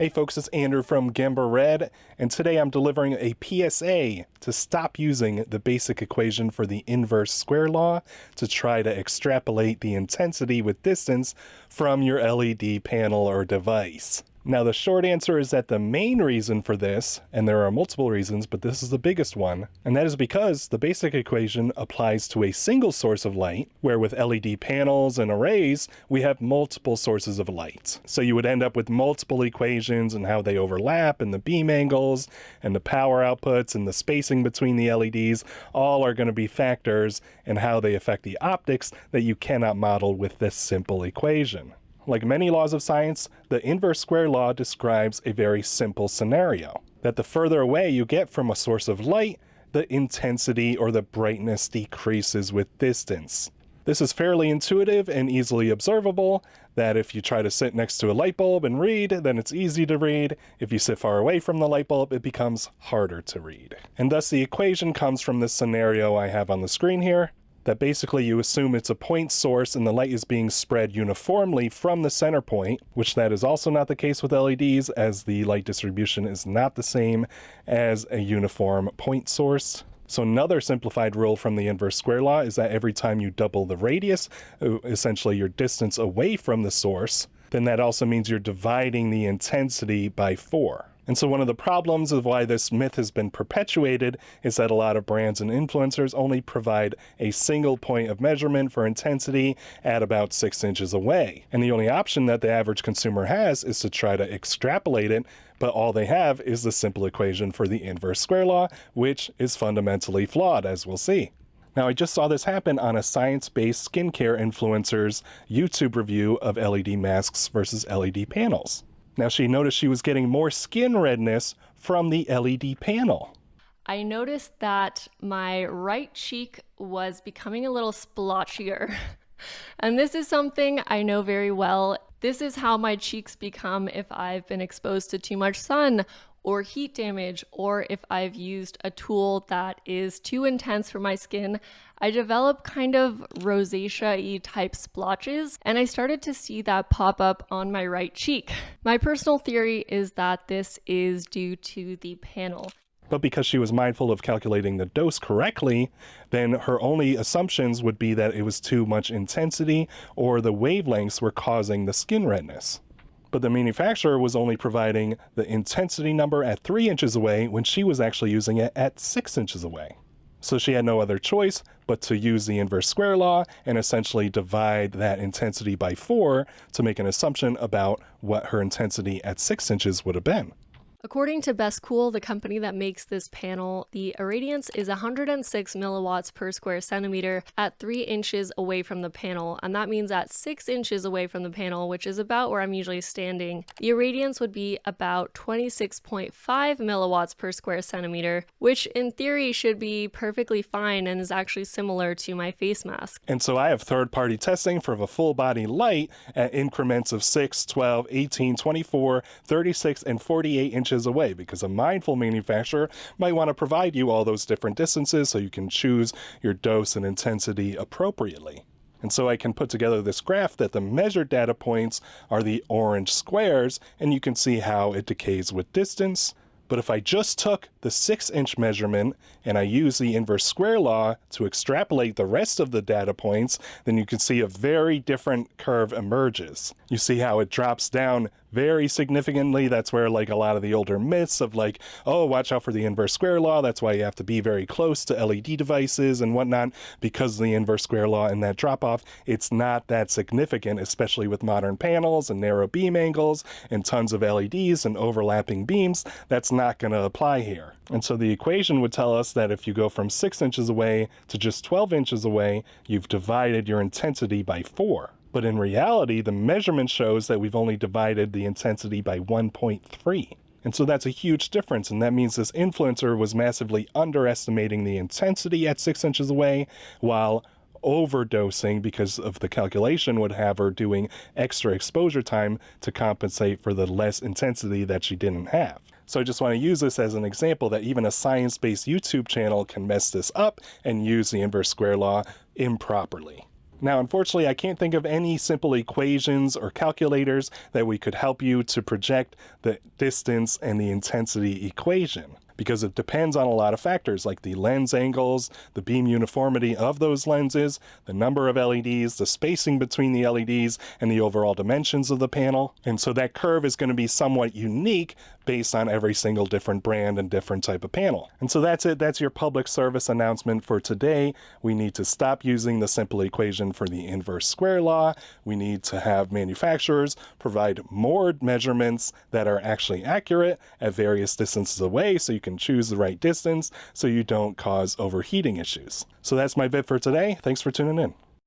Hey folks, it's Andrew from Gamba Red, and today I'm delivering a PSA to stop using the basic equation for the inverse square law to try to extrapolate the intensity with distance from your LED panel or device. Now the short answer is that the main reason for this, and there are multiple reasons, but this is the biggest one, and that is because the basic equation applies to a single source of light, where with LED panels and arrays, we have multiple sources of light. So you would end up with multiple equations and how they overlap, and the beam angles, and the power outputs, and the spacing between the LEDs, all are going to be factors in how they affect the optics that you cannot model with this simple equation. Like many laws of science, the inverse square law describes a very simple scenario, that the further away you get from a source of light, the intensity or the brightness decreases with distance. This is fairly intuitive and easily observable, that if you try to sit next to a light bulb and read, then it's easy to read. If you sit far away from the light bulb, it becomes harder to read. And thus the equation comes from this scenario I have on the screen here, that basically you assume it's a point source and the light is being spread uniformly from the center point, which that is also not the case with LEDs, as the light distribution is not the same as a uniform point source. So another simplified rule from the inverse square law is that every time you double the radius, essentially your distance away from the source, then that also means you're dividing the intensity by 4. And so one of the problems of why this myth has been perpetuated is that a lot of brands and influencers only provide a single point of measurement for intensity at about 6 inches away. And the only option that the average consumer has is to try to extrapolate it, but all they have is the simple equation for the inverse square law, which is fundamentally flawed, as we'll see. Now, I just saw this happen on a science-based skincare influencer's YouTube review of LED masks versus LED panels. Now she noticed she was getting more skin redness from the LED panel. I noticed that my right cheek was becoming a little splotchier. And this is something I know very well. This is how my cheeks become if I've been exposed to too much sun or heat damage, or if I've used a tool that is too intense for my skin. I develop kind of rosacea-y type splotches, and I started to see that pop up on my right cheek. My personal theory is that this is due to the panel. But because she was mindful of calculating the dose correctly, then her only assumptions would be that it was too much intensity or the wavelengths were causing the skin redness. But the manufacturer was only providing the intensity number at 3 inches away when she was actually using it at 6 inches away. So she had no other choice but to use the inverse square law and essentially divide that intensity by 4 to make an assumption about what her intensity at 6 inches would have been. According to Best Cool, the company that makes this panel, the irradiance is 106 milliwatts per square centimeter at 3 inches away from the panel, and that means at 6 inches away from the panel, which is about where I'm usually standing, the irradiance would be about 26.5 milliwatts per square centimeter, which in theory should be perfectly fine and is actually similar to my face mask. And so I have third-party testing for the full body light at increments of 6, 12, 18, 24, 36, and 48 inches away, because a mindful manufacturer might want to provide you all those different distances so you can choose your dose and intensity appropriately. And so I can put together this graph that the measured data points are the orange squares, and you can see how it decays with distance. But if I just took the 6-inch measurement and I use the inverse square law to extrapolate the rest of the data points, then you can see a very different curve emerges. You see how it drops down very significantly. That's where like a lot of the older myths of like, oh, watch out for the inverse square law. That's why you have to be very close to LED devices and whatnot, because of the inverse square law and that drop off. It's not that significant, especially with modern panels and narrow beam angles and tons of LEDs and overlapping beams. That's not going to apply here. And so the equation would tell us that if you go from 6 inches away to just 12 inches away, you've divided your intensity by 4. But in reality, the measurement shows that we've only divided the intensity by 1.3. And so that's a huge difference, and that means this influencer was massively underestimating the intensity at 6 inches away, while overdosing, because of the calculation, would have her doing extra exposure time to compensate for the less intensity that she didn't have. So I just want to use this as an example that even a science-based YouTube channel can mess this up and use the inverse square law improperly. Now, unfortunately, I can't think of any simple equations or calculators that we could help you to project the distance and the intensity equation, because it depends on a lot of factors like the lens angles, the beam uniformity of those lenses, the number of LEDs, the spacing between the LEDs, and the overall dimensions of the panel. And so that curve is going to be somewhat unique based on every single different brand and different type of panel. And so that's it. That's your public service announcement for today. We need to stop using the simple equation for the inverse square law. We need to have manufacturers provide more measurements that are actually accurate at various distances away, so you can choose the right distance so you don't cause overheating issues. So that's my bit for today. Thanks for tuning in.